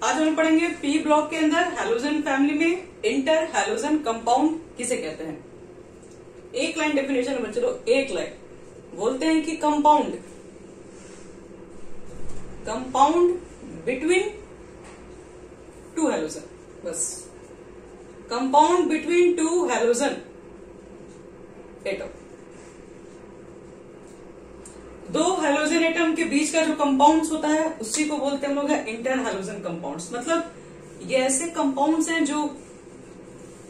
आज हम पढ़ेंगे पी ब्लॉक के अंदर हैलोजन फैमिली में इंटर हैलोजन कंपाउंड किसे कहते हैं। एक लाइन डेफिनेशन में, चलो एक लाइन बोलते हैं कि कंपाउंड बिटवीन टू हैलोजन, बस compound between two halogen atom. दो हैलोजन एटम के बीच का जो कंपाउंड्स होता है उसी को बोलते हैं हम लोग इंटर हैलोजन कंपाउंड्स। मतलब ये ऐसे कंपाउंड्स हैं जो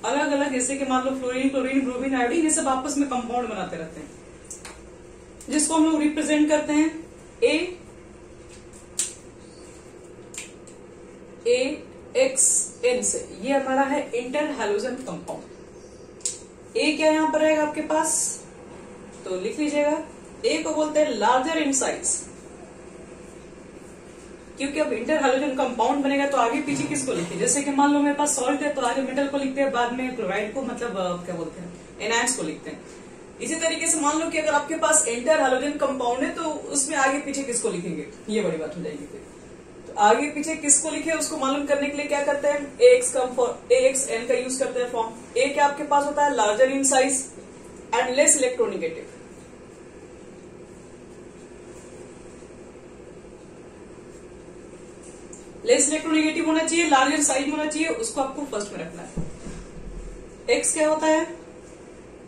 अलग अलग, जैसे कि मान लो फ्लोरीन, क्लोरीन, ब्रोमीन, आयोडीन, ये सब आपस में कंपाउंड बनाते रहते हैं, जिसको हम लोग रिप्रेजेंट करते हैं AXN से। ये हमारा है इंटर हैलोजन कंपाउंड। ए क्या यहां पर रहेगा आपके पास, तो लिख लीजिएगा। ए को बोलते हैं लार्जर इन साइज, क्योंकि अब इंटर हैलोजन कंपाउंड बनेगा तो आगे पीछे किसको लिखते हैं। जैसे कि मान लो मेरे पास सॉल्ट है तो आगे मेटल को लिखते हैं, बाद में क्लोराइड को, मतलब क्या बोलते हैं, एनायंस को लिखते हैं। इसी तरीके से मान लो कि अगर आपके पास इंटर हैलोजन कंपाउंड है तो उसमें आगे पीछे किसको लिखेंगे, ये बड़ी बात हो जाएगी। फिर तो आगे पीछे किसको लिखे उसको मालूम करने के लिए क्या करते हैं, AXN का यूज करते हैं फॉर्म। ए क्या आपके पास होता है, larger in size and less electronegative. Less electronegative होना चाहिए, लार्जर साइज होना चाहिए, उसको आपको फर्स्ट में रखना है। एक्स क्या होता है,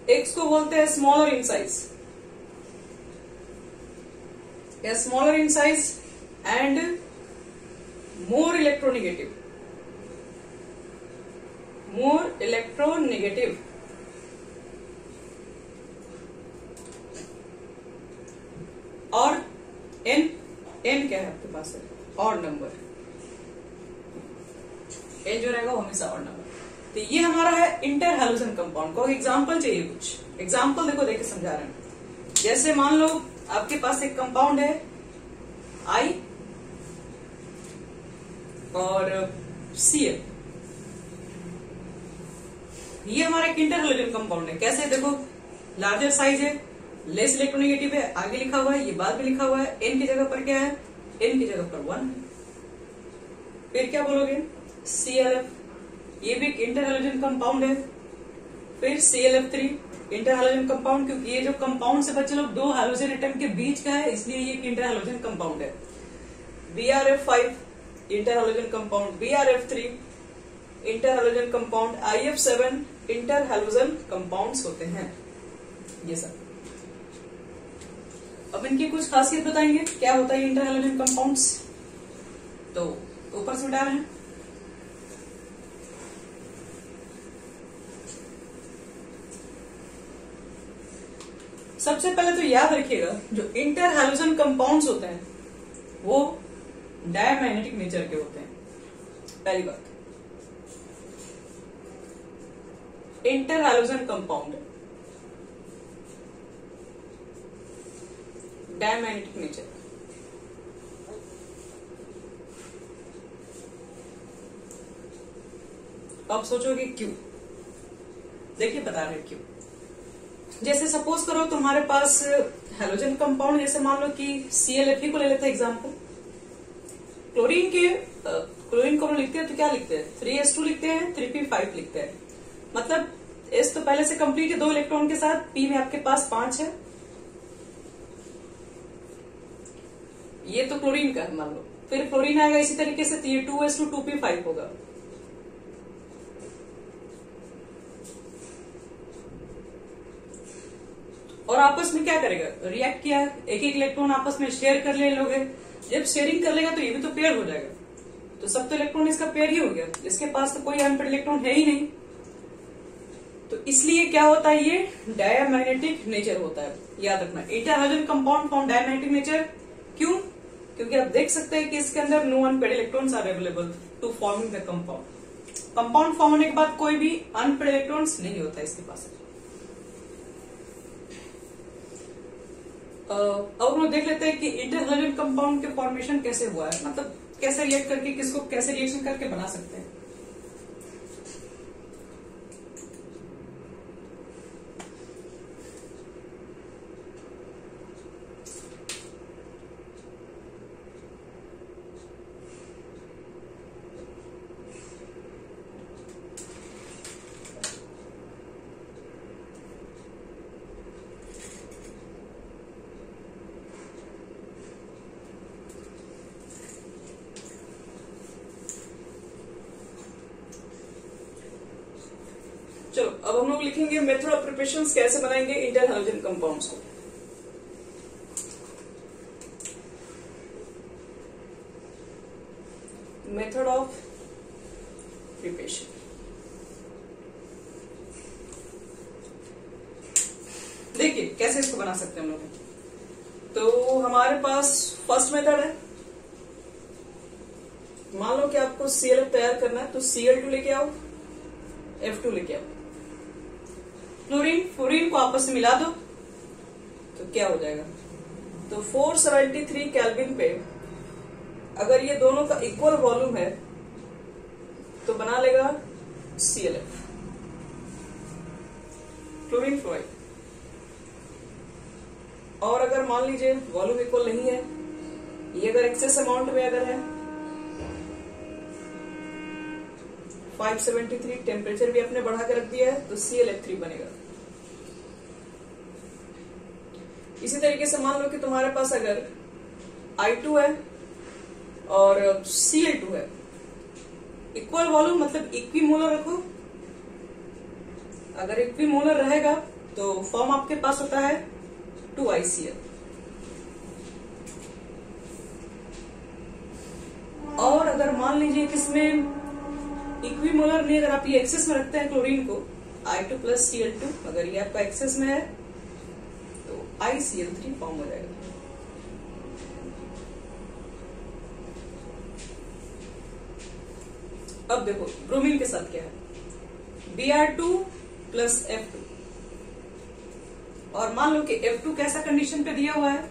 एक्स को बोलते हैं स्मॉलर इन साइज, या smaller in size and more electronegative, और एन क्या है आपके पास है, और नंबर, एन जो रहेगा वो हमेशा और नंबर। तो ये हमारा है इंटर हैलोजन कंपाउंड। को एग्जांपल चाहिए, कुछ एग्जांपल देखो, देख के समझा रहे हैं। जैसे मान लो आपके पास एक कंपाउंड है आई और Cl, ये हमारा एक इंटर हैलोजन कंपाउंड है। कैसे, देखो लार्जर साइज है, लेस इलेक्ट्रोनिगेटिव है, आगे लिखा हुआ है, ये बाद में लिखा हुआ है। एन की जगह पर क्या है, एन की जगह पर 1 है। फिर क्या बोलोगे, ClF, ये भी एक इंटर हैलोजन कंपाउंड है। फिर ClF3 इंटर हैलोजन कंपाउंड, क्योंकि ये जो कंपाउंड से बच्चे लोग दो हैलोजन एटम के बीच का है, इसलिए ये इंटर हैलोजन कंपाउंड है। BrF5 inter halogen compound, BrF3 inter halogen compound, IF7 inter halogen compounds होते हैं ये सब। अब इनकी कुछ खासियत बताएंगे, क्या होता है इंटर हैलोजन कंपाउंड्स। तो ऊपर से उठा रहे हैं। सबसे पहले तो याद रखिएगा, जो इंटर हैलोजन कंपाउंड्स होते हैं वो डायमैग्नेटिक नेचर के होते हैं। पहली बात, inter halogen compound diamagnetic nature. अब सोचोगे क्यों, देखिए बता रहे क्यों। जैसे सपोज करो तुम्हारे पास हैलोजन कंपाउंड, जैसे मान लो कि ClF को ले लेते हैं एग्जांपल। क्लोरीन को हम लिखते हैं तो क्या लिखते हैं, 3s2 लिखते हैं, 3p5 लिखते हैं। मतलब S तो पहले से कंप्लीट है 2 इलेक्ट्रॉन के साथ, P में आपके पास 5 है। ये तो क्लोरीन का है मान लो। फिर फ्लोरीन आएगा इसी तरीके से, 2s2 2p5 होगा। और आपस में क्या करेगा, रिएक्ट किया, एक एक इलेक्ट्रॉन आपस में शेयर कर ले लोगे। जब शेयरिंग कर लेगा तो ये भी तो पेयर हो जाएगा, तो सब तो इलेक्ट्रॉन इसका पेयर ही हो गया, इसके पास तो कोई अनपेड इलेक्ट्रॉन है ही नहीं। तो इसलिए क्या होता है, ये डायमैग्नेटिक नेचर होता है, याद रखना। Inter halogen compound form diamagnetic nature, क्यों, क्योंकि आप देख सकते हैं कि इसके अंदर no unpaired electrons are available to forming the compound. Compound form होने के बाद कोई भी अनपेड इलेक्ट्रॉन्स नहीं होता इसके पास। अब हम लोग देख लेते हैं कि इंटर हैलोजन कंपाउंड के फॉर्मेशन कैसे हुआ है, मतलब कैसे रिएक्ट करके, किसको कैसे रिएक्शन करके बना सकते हैं। हम लोग लिखेंगे मेथड ऑफ प्रिपरेशन, कैसे बनाएंगे इंटर हैलोजन कंपाउंड्स को। मेथड ऑफ प्रिपरेशन, देखिए कैसे इसको बना सकते हैं हम लोग। तो हमारे पास फर्स्ट मेथड है, मान लो कि आपको ClF तैयार करना है, तो Cl2 लेके आओ, F2 लेके आओ, क्लोरीन फ्लोरीन को आपस में मिला दो, तो क्या हो जाएगा, तो 473 केल्विन पे अगर ये दोनों का इक्वल वॉल्यूम है तो बना लेगा ClF, क्लोरीन फ्लोराइड। और अगर मान लीजिए वॉल्यूम इक्वल नहीं है, ये अगर एक्सेस अमाउंट में अगर है 573, टेम्परेचर भी आपने बढ़ा के रख दिया है, तो ClF3 बनेगा। इसी तरीके से मान लो कि तुम्हारे पास अगर I2 है और Cl2 है, इक्वल वॉल्यूम मतलब इक्विमोलर रखो। अगर इक्विमोलर रहेगा तो फॉर्म आपके पास होता है 2ICl। और अगर मान लीजिए कि इसमें इक्विमोलर नहीं, अगर आप ये एक्सेस में रखते हैं क्लोरीन को, I2 प्लस Cl2, अगर ये आपका एक्सेस में है तो ICl3 फॉर्म हो जाएगा। अब देखो ब्रोमीन के साथ क्या है, Br2 प्लस F2, और मान लो कि F2 कैसा कंडीशन पे दिया हुआ है,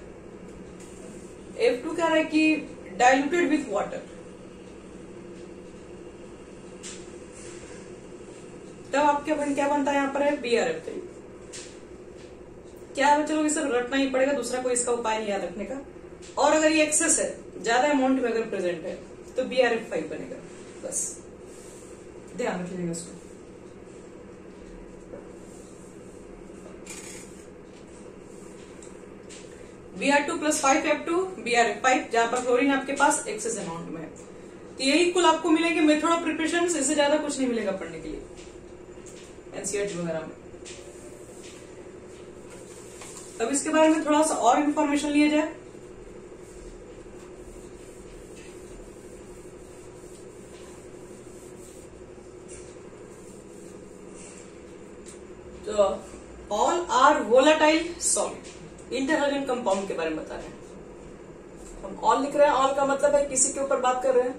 F2 कह रहा है कि डाइल्यूटेड विथ वाटर, तब आपके क्या बनता है यहाँ पर है BrF3। क्या है, चलो ये सब रटना ही पड़ेगा, दूसरा कोई इसका उपाय नहीं याद रखने का। और अगर ये एक्सेस है, ज्यादा अमाउंट में अगर प्रेजेंट है, तो BrF5 बनेगा, बस ध्यान रख लीजिएगा इसको। Br2 प्लस 5F2 BrF5, जहां पर क्लोरीन आपके पास एक्सेस अमाउंट में है। तो यही कुल आपको मिलेंगे मेथड ऑफ प्रिपरेशन, इससे ज्यादा कुछ नहीं मिलेगा पढ़ने के लिए एनसीईआरटी वगैरह में। अब इसके बारे में थोड़ा सा और इंफॉर्मेशन लिया जाए। तो all are volatile solid, inter halogen compound के बारे में बता रहे हैं हम। ऑल लिख रहे हैं, ऑल का मतलब है किसी के ऊपर बात कर रहे हैं।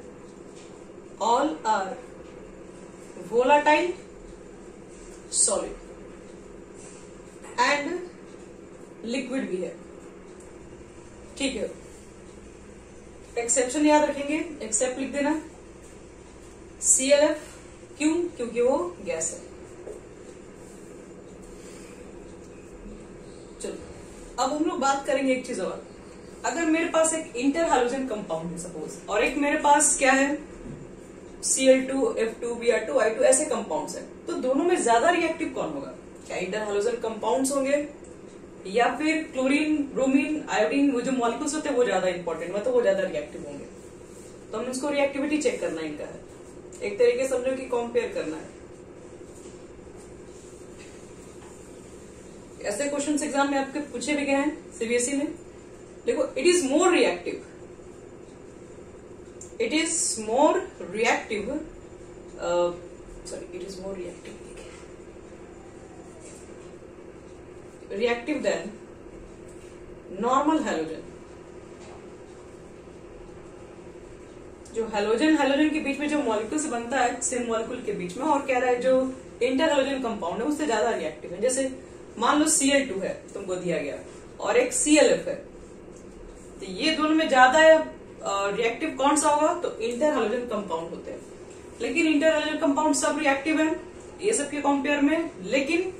All are volatile solid and liquid भी है, ठीक है। एक्सेप्शन याद रखेंगे, एक्सेप्ट लिख देना ClF, क्यों, क्योंकि वो गैस है। चलो अब हम लोग बात करेंगे एक चीज और। अगर मेरे पास एक इंटर हैलोजन कंपाउंड है सपोज, और एक मेरे पास क्या है Cl2, F2, Br2, I2 ऐसे कंपाउंड्स हैं, तो दोनों में ज्यादा रिएक्टिव कौन होगा? क्या इंटर हैलोजन कंपाउंड्स होंगे या फिर क्लोरीन, ब्रोमीन, आयोडीन, वो जो मॉलिक्यूल्स होते हैं वो ज्यादा इंपॉर्टेंट, मतलब वो ज्यादा रिएक्टिव होंगे? तो हम इसको रिएक्टिविटी चेक करना इनका है, एक तरीके समझो कि कंपेयर करना है। ऐसे क्वेश्चन एग्जाम में आपके पूछे भी गए हैं सीबीएसई में। देखो, it is more reactive, it is more reactive, sorry it is more reactive then normal halogen. जो हैलोजन के बीच में जो मॉलिक्यूल्स बनता है सेम मॉलिक्यूल के बीच में, और कह रहा है जो इंटर हैलोजन कंपाउंड है उससे ज्यादा रिएक्टिव है। जैसे मान लो Cl2 है तुमको दिया गया और एक ClF है, तो ये दोनों में ज्यादा रिएक्टिव कौन सा होगा? तो इंटर हैलोजन कंपाउंड होते हैं। लेकिन इंटर हैलोजन कंपाउंड सब रिएक्टिव है ये सब के कंपेयर में, लेकिन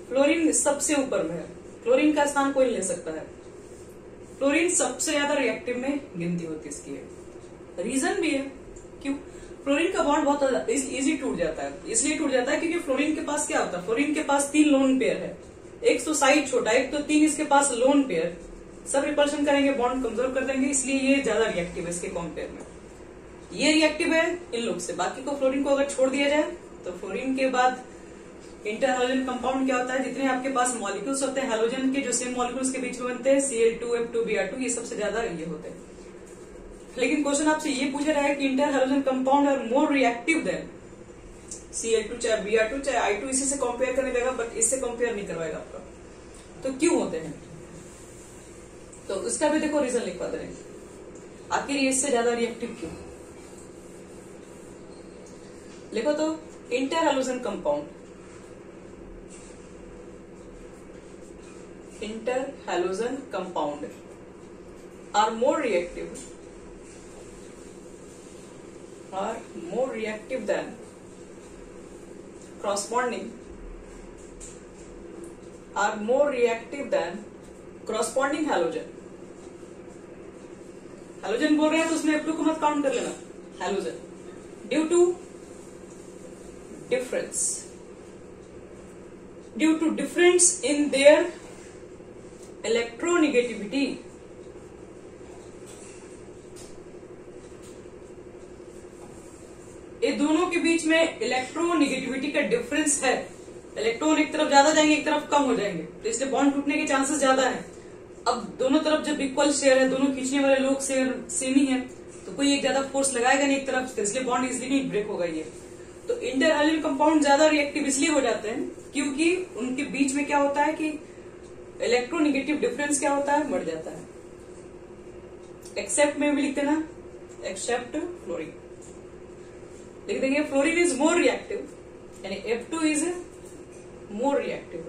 फ्लोरीन सबसे ऊपर में है, फ्लोरीन का स्थान कोई नहीं ले सकता है। फ्लोरीन सबसे ज्यादा रिएक्टिव में गिनती होती है इसकी। रीजन भी है क्यों? फ्लोरीन का बॉन्ड बहुत इजी टूट जाता है, इसलिए टूट जाता है क्योंकि फ्लोरीन के पास क्या होता है, फ्लोरीन के पास 3 लोन पेयर है, एक तो साइज छोटा, एक तो 3 इसके पास लोन पेयर, सब रिपल्शन करेंगे, बॉन्ड कमजोर कर देंगे, इसलिए ये ज्यादा रिएक्टिव है इसके कंपेयर में। ये रिएक्टिव है इन लोग से, बाकी को फ्लोरीन को अगर छोड़ दिया जाए तो फ्लोरीन के बाद इंटर हैलोजन कंपाउंड क्या होता है, जितने आपके पास मॉलिक्यूल्स होते हैं हैलोजन के, जो सेम मॉलिक्यूल्स के बीच में बनते हैं, Cl2F2Br2, ये सबसे ज्यादा ये होते हैं। लेकिन क्वेश्चन आपसे ये पूछा रहा है कि inter halogen compound are more reactive than Cl2 चाहे Br2 चाहे I2, इसी से कंपेयर करने देगा, बट इससे कंपेयर नहीं करवाएगा आपका। तो क्यों होते हैं, तो उसका भी देखो रीजन लिखवा दे रहे हैं, आखिर ये इससे ज्यादा रिएक्टिव क्यों। लिखो तो inter halogen compound, inter halogen compound are more reactive than corresponding are more reactive than corresponding halogen। Halogen बोल रहे हैं तो उसमें F2 को मत काउंट कर लेना, halogen, due to difference in their electronegativity. ये दोनों के बीच में इलेक्ट्रोनेगेटिविटी का डिफरेंस है, इलेक्ट्रॉन एक तरफ ज्यादा जाएंगे एक तरफ कम हो जाएंगे, तो इसलिए बॉन्ड टूटने के चांसेस ज्यादा है। अब दोनों तरफ जब इक्वल शेयर है, दोनों खींचने वाले लोग शेयर सेम ही है, तो कोई एक ज्यादा फोर्स लगाएगा नहीं एक तरफ, तो इसलिए बॉन्ड इजिली नहीं ब्रेक होगा ये। तो इंटर हैलोजन कंपाउंड ज्यादा रिएक्टिव इसलिए हो जाते हैं क्योंकि उनके बीच में क्या होता है कि इलेक्ट्रोनेगेटिव डिफरेंस क्या होता है, बढ़ जाता है। एक्सेप्ट में भी लिख देना, एक्सेप्ट फ्लोरीन लिख देंगे। फ्लोरीन इज मोर रिएक्टिव, यानी F2 is more reactive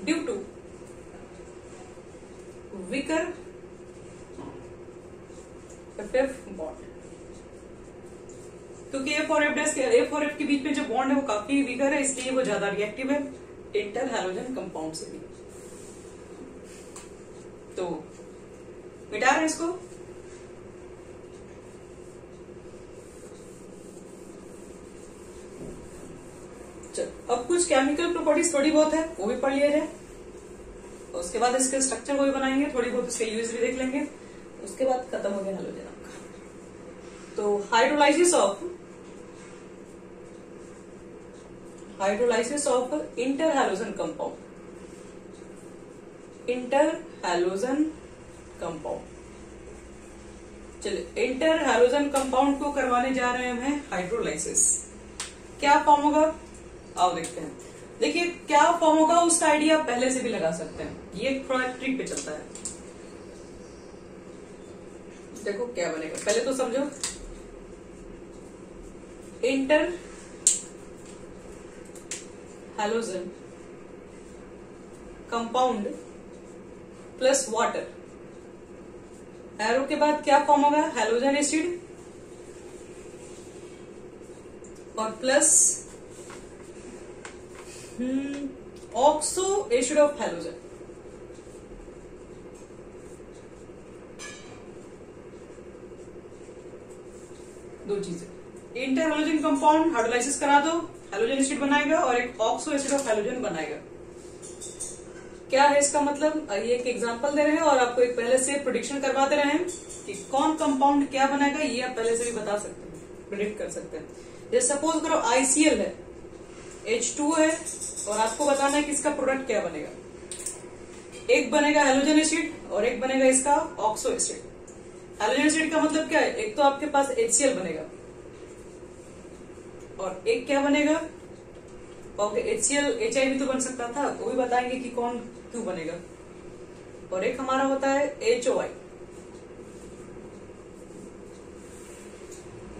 due to weaker FF bond, क्योंकि F और F के बीच में जो बॉन्ड है वो काफी वीकर है, इसलिए वो ज्यादा रिएक्टिव है इंटर हैलोजन कंपाउंड से भी। तो मिटा रहे हैं इसको। अब कुछ केमिकल प्रॉपर्टीज थोड़ी बहुत है वो भी पढ़ लिया जाए, उसके बाद इसके स्ट्रक्चर को भी बनाएंगे, थोड़ी बहुत इसके यूज भी देख लेंगे, उसके बाद खत्म हो गया हैलोजन आपका। तो hydrolysis of inter halogen compound, inter halogen compound. चलिए इंटर हैलोजन कंपाउंड को करवाने जा रहे हैं हाइड्रोलाइसिस। क्या फॉर्म होगा आओ देखते हैं। देखिए क्या फॉर्म होगा उसका आइडिया पहले से भी लगा सकते हैं, ये थोड़ा ट्रिक पे चलता है। देखो क्या बनेगा, पहले तो समझो। Inter halogen compound plus water, arrow के बाद क्या फॉर्म होगा, हैलोजन एसिड और plus oxo acid of halogen. दो चीजें, इंटर हैलोजन कंपाउंड हाइड्रोलाइसिस करा दो, हैलोजन एसिड बनाएगा, और एक ऑक्सो एसिड ऑफ हैलोजन बनाएगा। क्या है इसका मतलब, ये एक एग्जांपल दे रहे हैं और आपको एक पहले से प्रेडिक्शन करवा दे रहे हैं कि कौन कंपाउंड क्या बनाएगा, ये आप पहले से भी बता सकते हैं, प्रेडिक्ट कर सकते हैं। जैसे सपोज करो ICl है, H2 है, और आपको बताना है कि इसका प्रोडक्ट क्या बनेगा। एक बनेगा हैलोजन एसिड और एक बनेगा इसका ऑक्सो एसिड। हैलोजन एसिड का मतलब क्या है, एक तो आपके पास HCl बनेगा और एक क्या बनेगा, और HCl HI भी तो बन सकता था, वो भी बताएंगे कि कौन क्यों बनेगा। और एक हमारा होता है HOI,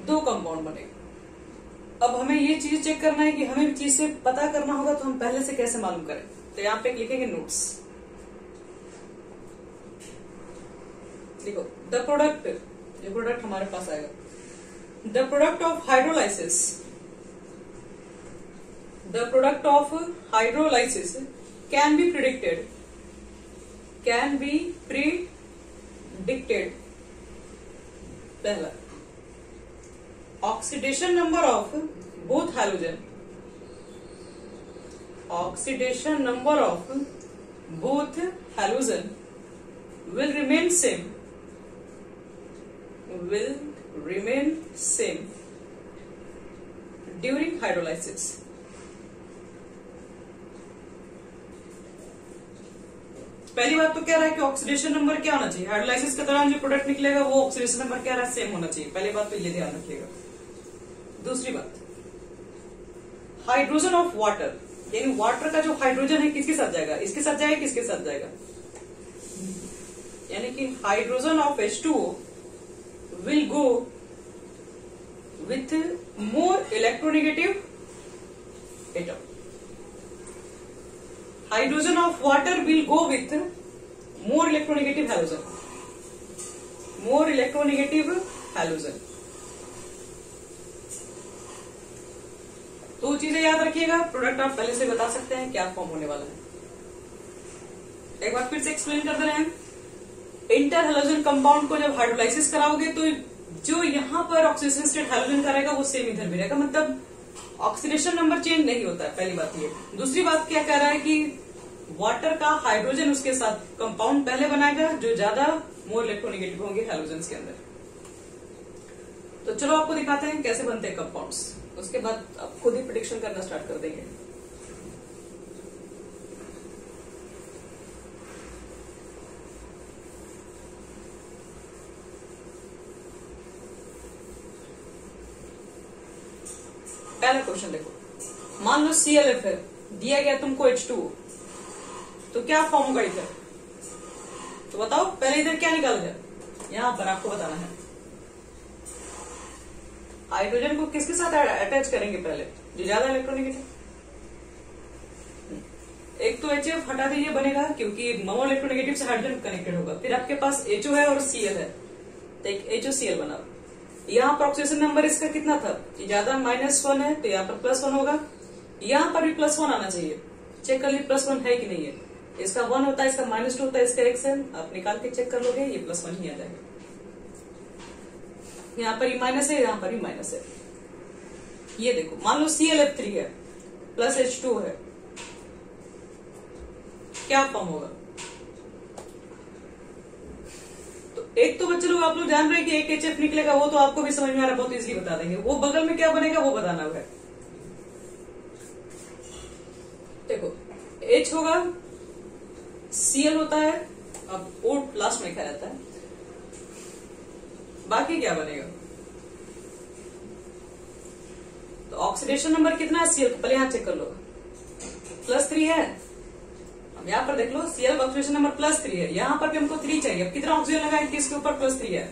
दो कंपाउंड बनेगा। अब हमें ये चीज चेक करना है कि हमें चीज से पता करना होगा, तो हम पहले से कैसे मालूम करें। तो यहाँ पे लिखेंगे नोट्स, देखो द प्रोडक्ट, ये प्रोडक्ट हमारे पास आएगा, the product of hydrolysis, the product of hydrolysis can be predicted, पहला oxidation number of both halogen, oxidation number of both halogen will remain same, during hydrolysis. पहली बात तो कह रहा है कि ऑक्सीडेशन नंबर क्या होना चाहिए, हाइड्रोलाइसिस के दौरान जो प्रोडक्ट निकलेगा वो ऑक्सीडेशन नंबर क्या रहा है, सेम होना चाहिए। पहली बात तो ये ध्यान रखिएगा। दूसरी बात, हाइड्रोजन ऑफ वाटर, यानी वाटर का जो हाइड्रोजन है किसके साथ जाएगा, इसके साथ जाएगा, किसके साथ जाएगा, यानी कि hydrogen of H2O will go with more electronegative atom. Hydrogen of water will go with more electronegative halogen, more electronegative halogen. दो चीजें याद रखिएगा, प्रोडक्ट आप पहले से बता सकते हैं क्या फॉर्म होने वाला है। एक बार फिर से एक्सप्लेन कर दे रहे हैं। इंटर हैलोजन कंपाउंड को जब हाइड्रोलाइसिस कराओगे तो जो यहां पर ऑक्सीडेशन स्टेट हैलोजन का रहेगा वो सेम इधर भी रहेगा, मतलब ऑक्सीडेशन नंबर चेंज नहीं होता है। पहली बात ये। दूसरी बात क्या कह रहा है कि वाटर का हाइड्रोजन उसके साथ कंपाउंड पहले बनाएगा जो ज्यादा मोर इलेक्ट्रोनेगेटिव होंगे हैलोजन के अंदर। तो चलो आपको दिखाते हैं कैसे बनते हैं कंपाउंड्स, उसके बाद आप खुद ही प्रेडिक्शन करना स्टार्ट कर देंगे। पहला क्वेश्चन देखो, मान लो ClF है, दिया गया तुमको H2O, तो क्या फॉर्म होगा इधर, तो बताओ पहले इधर क्या निकाला जाए, यहां पर आपको बताना है। हाइड्रोजन को किसके साथ अटैच करेंगे पहले, जो ज्यादा इलेक्ट्रोनेगेटिव। एक तो HF हटा दीजिए, बनेगा क्योंकि मोर इलेक्ट्रोनेगेटिव से हाइड्रोजन कनेक्टेड होगा। फिर आपके पास HO है और Cl है, तो एक HOCl बना। यहाँ पर ऑक्सीडेशन नंबर इसका कितना था, ये ज्यादा -1 है तो यहाँ पर +1 होगा, यहाँ पर भी +1 आना चाहिए। चेक कर लीजिए +1 है कि नहीं है। इसका 1 होता है, इसका -2 होता है, इसका X है, आप निकाल के चेक कर लोगे, ये +1 ही आ जाएगा। यहाँ पर ही माइनस है, यहाँ पर भी माइनस है। ये देखो, मान लो ClF3 है प्लस H2 है, क्या फॉर्म होगा। तो एक तो बच्चे लोग आप लोग जान रहे हैं कि एक HF निकलेगा, वो तो आपको भी समझ में आ रहा है, बहुत इजीली बता देंगे। वो बगल में क्या बनेगा वो बताना है। देखो H होगा, Cl होता है, अब O लास्ट में लिखा रहता है, बाकी क्या बनेगा। तो ऑक्सीडेशन नंबर कितना है Cl, पहले यहां चेक कर लो, +3 है। अब यहां पर देख लो Cl का ऑक्सीडेशन नंबर +3 है, यहां पर भी हमको 3 चाहिए। अब कितना ऑक्सीजन लगाएंगे कि इसके ऊपर +3 है।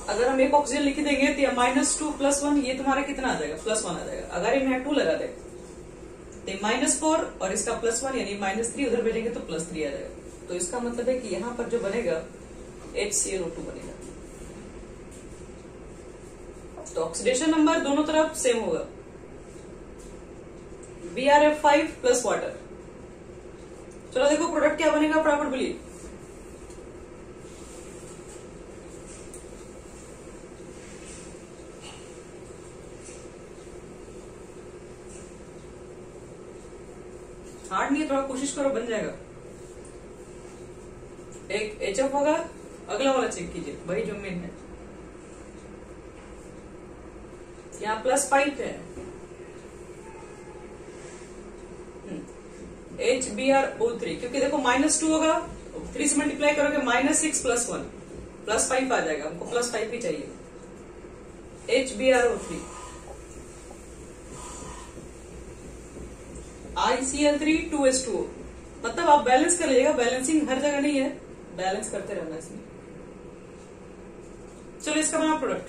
अगर हम एक ऑक्सीजन लिख देंगे तो -2 +1, ये तुम्हारा कितना आ जाएगा, +1 आ जाएगा। अगर इन्हें 2 लगा दे तो -4 और इसका +1 यानी -3 उधर भेजेंगे तो +3 आ जाएगा। तो इसका मतलब है कि यहां पर जो बनेगा HClO2 बनेगा। तो ऑक्सीडेशन नंबर दोनों तरफ सेम होगा, BrF5 प्लस वाटर। चलो देखो प्रोडक्ट क्या बनेगा, फटाफट बोलिए। हार्ड नहीं है, थोड़ा कोशिश करो, बन जाएगा। एक HF होगा, अगला वाला चेक कीजिए, वही जो मेन है। यहाँ +5 है, HBrO3, क्योंकि देखो -2 होगा, 3 से मल्टीप्लाई करोगे -6 +1 +5 आ जाएगा। हमको +5 ही चाहिए। HBrO3, ICl3 2H2O, मतलब आप बैलेंस कर लीजिएगा, बैलेंसिंग हर जगह नहीं है, बैलेंस करते रहना इसमें। चलो इसका बना प्रोडक्ट,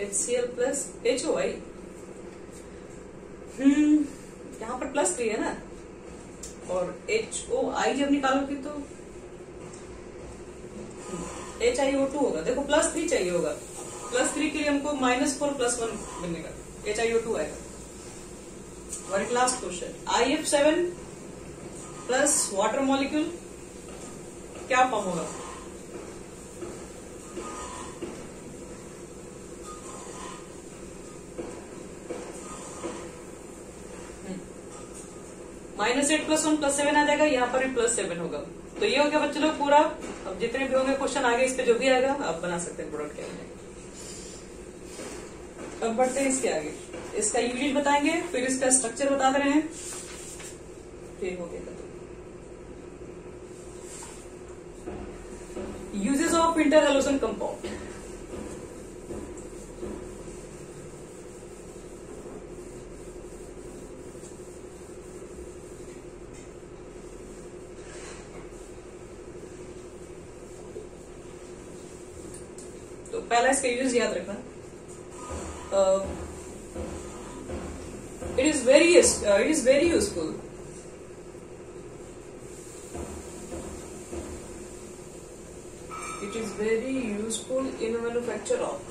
HCl प्लस HOI। यहाँ पर +3 है ना, और HOI जब निकालोगे तो HiO2 होगा। देखो +3 चाहिए होगा, +3 के लिए हमको -4 +1 बनेगा, HiO2 आएगा। और एक last question, IF7 plus water molecule क्या फॉर्म होगा। -8 + 1 + 7 आ जाएगा, यहाँ पर भी +7 होगा। तो ये हो गया बच्चे लोग पूरा। अब जितने भी होंगे क्वेश्चन आगे इस पे जो भी आएगा आप बना सकते हैं प्रोडक्ट के अंदर। अब बढ़ते हैं इसके आगे, इसका यूनिट बताएंगे, फिर इसका स्ट्रक्चर बता दे रहे हैं, फिर हो गया uses of inter halogen compound. तो पहला इसका यूजेस याद रखना। it is very useful in the manufacture of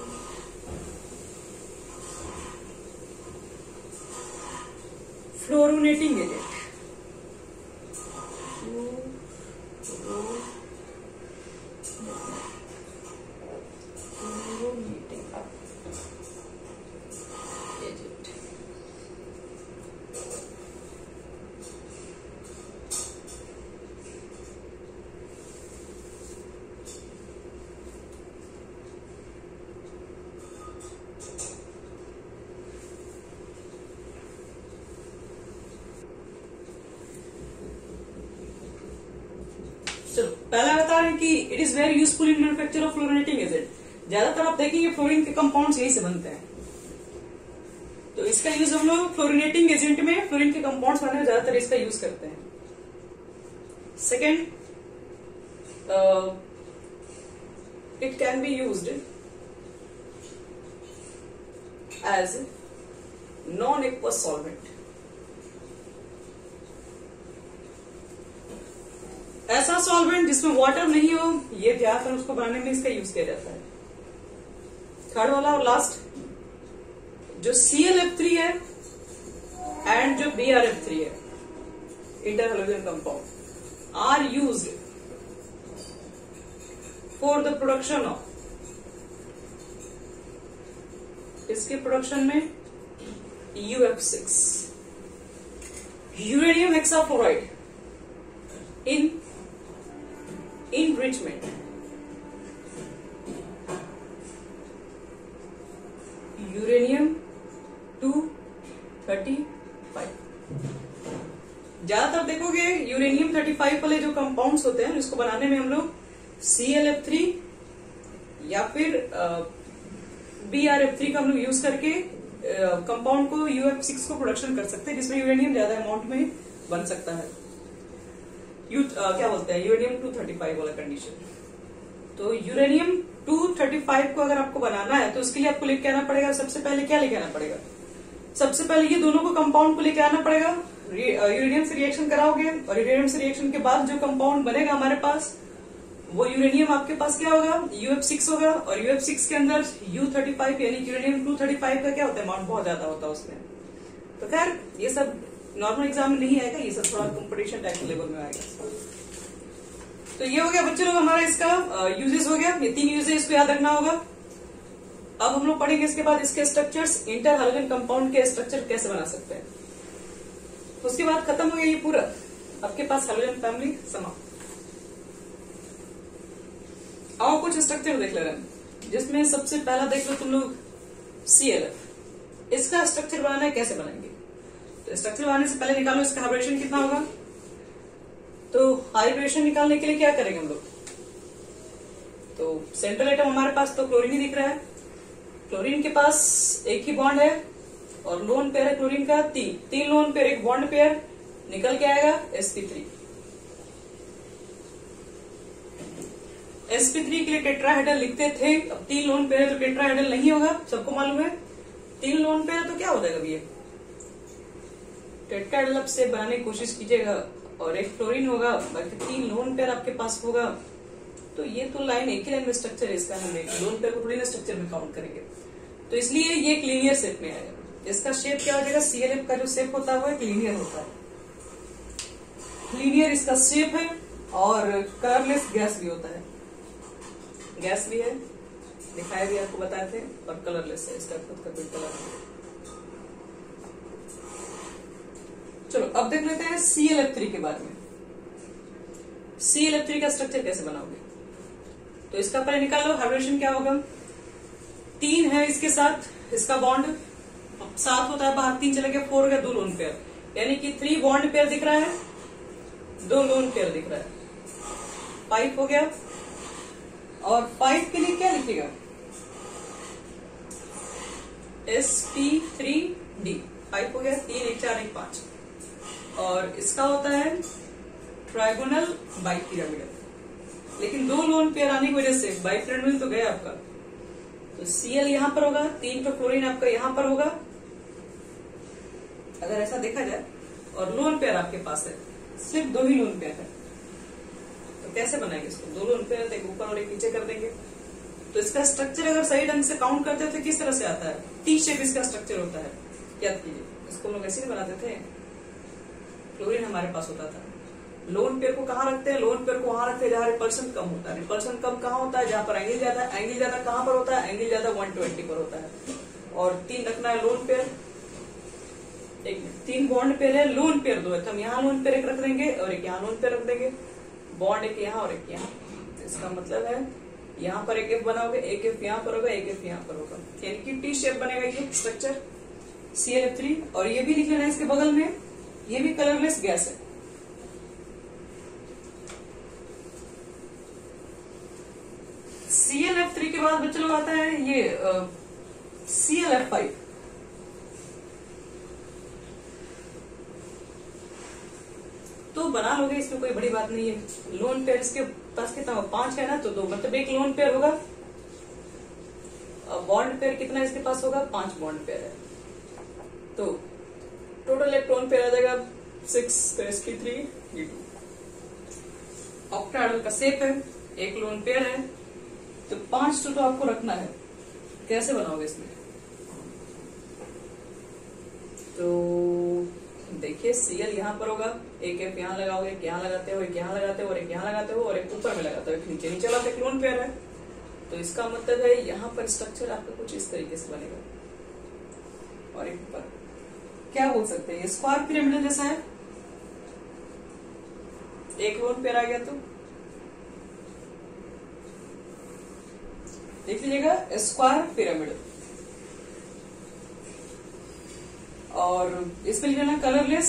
fluorinating agent. चलो पहला बता रहे हैं कि it is very useful in manufacture of fluorinating agent. ज्यादातर आप देखेंगे फ्लोरीन के कंपाउंड्स यही से बनते हैं, तो इसका यूज हम लोग फ्लोरिनेटिंग एजेंट में, फ्लोरीन के कंपाउंड्स बनाने में ज्यादातर इसका यूज करते हैं। Second, it can be used as non aqueous solvent. ऐसा सॉल्वेंट जिसमें वाटर नहीं हो, ये ज्यादातर उसको बनाने में इसका यूज किया जाता है। थर्ड वाला और लास्ट, जो ClF3 है एंड जो BrF3 है, inter halogen compound, are used for the production of, इसके प्रोडक्शन में UF6 uranium hexafluoride in enrichment, uranium 235। ज्यादातर देखोगे यूरेनियम 35 वाले जो कंपाउंड्स होते हैं इसको बनाने में हम लोग ClF3 या फिर BrF3 का हम लोग यूज करके कंपाउंड को UF6 को प्रोडक्शन कर सकते हैं, जिसमें यूरेनियम ज्यादा अमाउंट में बन सकता है। क्या बोलते हैं, यूरेनियम 235 वाला कंडीशन। तो यूरेनियम 235 को अगर आपको बनाना है तो उसके लिए आपको लेके आना पड़ेगा, सबसे पहले क्या लेके आना पड़ेगा, सबसे पहले ये दोनों को कंपाउंड को लेके आना पड़ेगा, यूरेनियम से रिएक्शन कराओगे और यूरेनियम से रिएक्शन के बाद जो कंपाउंड बनेगा हमारे पास, वो यूरेनियम आपके पास क्या होगा, UF6 होगा, और UF6 के अंदर U35 यानी यूरेनियम 235 का क्या होता है, अमाउंट बहुत ज्यादा होता है उसमें। तो खैर ये सब नॉर्मल एग्जाम में नहीं आएगा, ये सब थोड़ा कंपटीशन टाइप के लेवल में आएगा। तो ये हो गया बच्चे लोग हमारा इसका यूजेस हो गया, ये 3 यूजेस इसको याद रखना होगा। अब हम लोग पढ़ेंगे इसके बाद इसके स्ट्रक्चर्स, इंटर हैलोजन कंपाउंड के स्ट्रक्चर कैसे बना सकते हैं। उसके बाद खत्म हो गया ये पूरा, आपके पास हैलोजन फैमिली समाप्त। आओ कुछ स्ट्रक्चर देख ले रहे हैं, जिसमें सबसे पहला देख लो तुम लोग ClF। इसका स्ट्रक्चर बनाना है, कैसे बनाएंगे, तो स्ट्रक्चर बनाने से पहले निकालो इसका हाइब्रिडेशन कितना होगा। तो हाइब्रिडेशन निकालने के लिए क्या करेंगे हम लोग, तो सेंट्रल एटम हमारे पास तो क्लोरीन ही दिख रहा है, क्लोरीन के पास एक ही बॉन्ड है और लोन पेयर है क्लोरीन का 3 लोन पेयर, एक बॉन्ड पेयर, निकल के आएगा sp3। sp3 के लिए टेट्राहेड्रल लिखते थे, अब 3 लोन पेयर है तो टेट्राहेड्रल नहीं होगा, सबको मालूम है। 3 लोन पेयर तो क्या हो जाएगा भैया, टेट्राहेड्रल से बनाने की कोशिश कीजिएगा, और एक फ्लोरीन होगा, बाकी 3 लोन पेयर आपके पास होगा। तो ये तो लाइन एक ही लाइन में स्ट्रक्चर है इसका, हम लोन पेयर को थोड़ी ना स्ट्रक्चर में काउंट करेंगे, तो इसलिए ये एक लीनियर शेप में आएगा। इसका शेप क्या हो जाएगा, ClF का जो शेप होता है वो एक लीनियर होता है, लीनियर इसका शेप है, और कलरलेस गैस भी होता है, गैस भी है, दिखाया भी आपको बताए थे, और कलरलेस है, इसका खुद का कोई कलर नहीं। चलो अब देख लेते हैं ClF3 के बारे में। ClF3 का स्ट्रक्चर कैसे बनाओगे? तो इसका पहले निकालो हाइब्रिडेशन क्या होगा। 3 है इसके साथ, इसका बॉन्ड 7 होता है, बाहर 3 चले गए, 4 हो गया, 2 लोन पेयर, यानी कि 3 बॉन्ड पेयर दिख रहा है, 2 लोन पेयर दिख रहा है, 5 हो गया। और 5 के लिए क्या लिखेगा? sp3d, 5 हो गया, 3 1 4 1 5। और इसका होता है ट्राइगोनल बाइपिरामिडल, लेकिन 2 लोन पेयर आने की वजह से बाइपिरामिडल तो गया आपका, तो Cl यहां पर होगा, 3 तो क्लोरीन आपका यहां पर होगा अगर ऐसा देखा जाए, और लोन पेयर आपके पास है, सिर्फ 2 ही लोन पेयर है। तो कैसे बनाएंगे इसको? 2 लोन पेयर, एक ऊपर और एक नीचे कर देंगे। तो इसका स्ट्रक्चर अगर सही ढंग से काउंट करते हैं तो किस तरह से आता है? टी शेप इसका स्ट्रक्चर होता है। याद कीजिए, इसको लोग ऐसे नहीं बनाते थे, क्लोरीन हमारे पास होता था। लोन पेयर को कहाँ रखते हैं? लोन पेयर को वहां रखते हैं जहाँ रिपल्सन कम होता है। रिपल्सन कम कहाँ होता है? जहां पर एंगल ज्यादा। एंगल ज्यादा कहाँ पर होता है? एंगल ज्यादा 120 पर होता है। और 3 रखना है लोन पेयर, 3 बॉन्ड पेयर है, लोन पेयर 2 है, तो हम यहाँ लोन पेयर एक रख देंगे और एक यहाँ लोन पेयर रख देंगे, बॉन्ड एक यहाँ और एक यहाँ। तो इसका मतलब है यहाँ पर एक एफ बनाओगे, एक एफ यहाँ पर होगा, एक एफ यहाँ पर होगा, यानी कि टी शेप बनेगा ये स्ट्रक्चर ClF3। और ये भी लिख लेना है इसके बगल में, ये भी कलरलेस गैस है। ClF3 के बाद बच्चों लोग आता है ये ClF5। तो बना लोगे, इसमें कोई बड़ी बात नहीं है। लोन पेयर इसके पास कितना होगा? 5 है ना, तो 2 मतलब एक लोन पेयर होगा। बॉन्ड पेयर कितना इसके पास होगा? 5 बॉन्ड पेयर है, तो टोटल इलेक्ट्रॉन पेयर आ जाएगा 6, तो sp3d2। ऑक्टाहेड्रल का शेप है, एक लोन पेयर है, तो 5 तो आपको रखना है। कैसे बनाओगे इसमें? तो देखिए Cl यहाँ पर होगा, एक एफ यहाँ लगाओगे, एक यहाँ लगाते हो, एक यहाँ लगाते हो, और एक यहाँ लगाते हो, और एक ऊपर में लगाते हो, एक नीचे नीचे वाला एक लोन पेयर है। तो इसका मतलब है यहाँ पर स्ट्रक्चर आपका कुछ इस तरीके से बनेगा। और एक ऊपर क्या बोल सकते हैं? ये स्क्वायर पिरामिडल जैसा है, एक लोन पेयर आ गया, तो देख लीजिएगा स्क्वायर पिरामिडल। और इसमें लिखना है कलरलेस,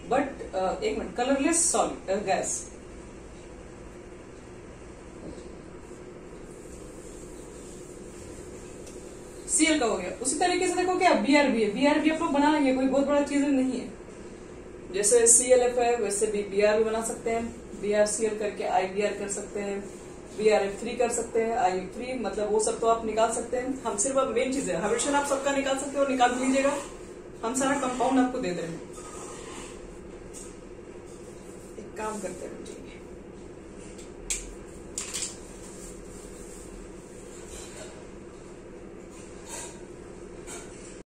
बट एक minute, colourless solid gas. Cl का हो गया। उसी तरीके से देखो क्या BrB है, BrB आप लोग बना लेंगे, कोई बहुत बड़ा चीज नहीं है। जैसे ClF है वैसे भी Br भी बना सकते हैं, BrCl करके IBr कर सकते हैं, BrF3 कर सकते हैं, IU3, मतलब वो सब तो आप निकाल सकते हैं। हम सिर्फ अब मेन चीज है हाइब्रिडेशन आप सबका निकाल सकते हो, निकाल लीजिएगा, हम सारा कंपाउंड आपको दे दे रहे हैं। एक काम करते हैं जी,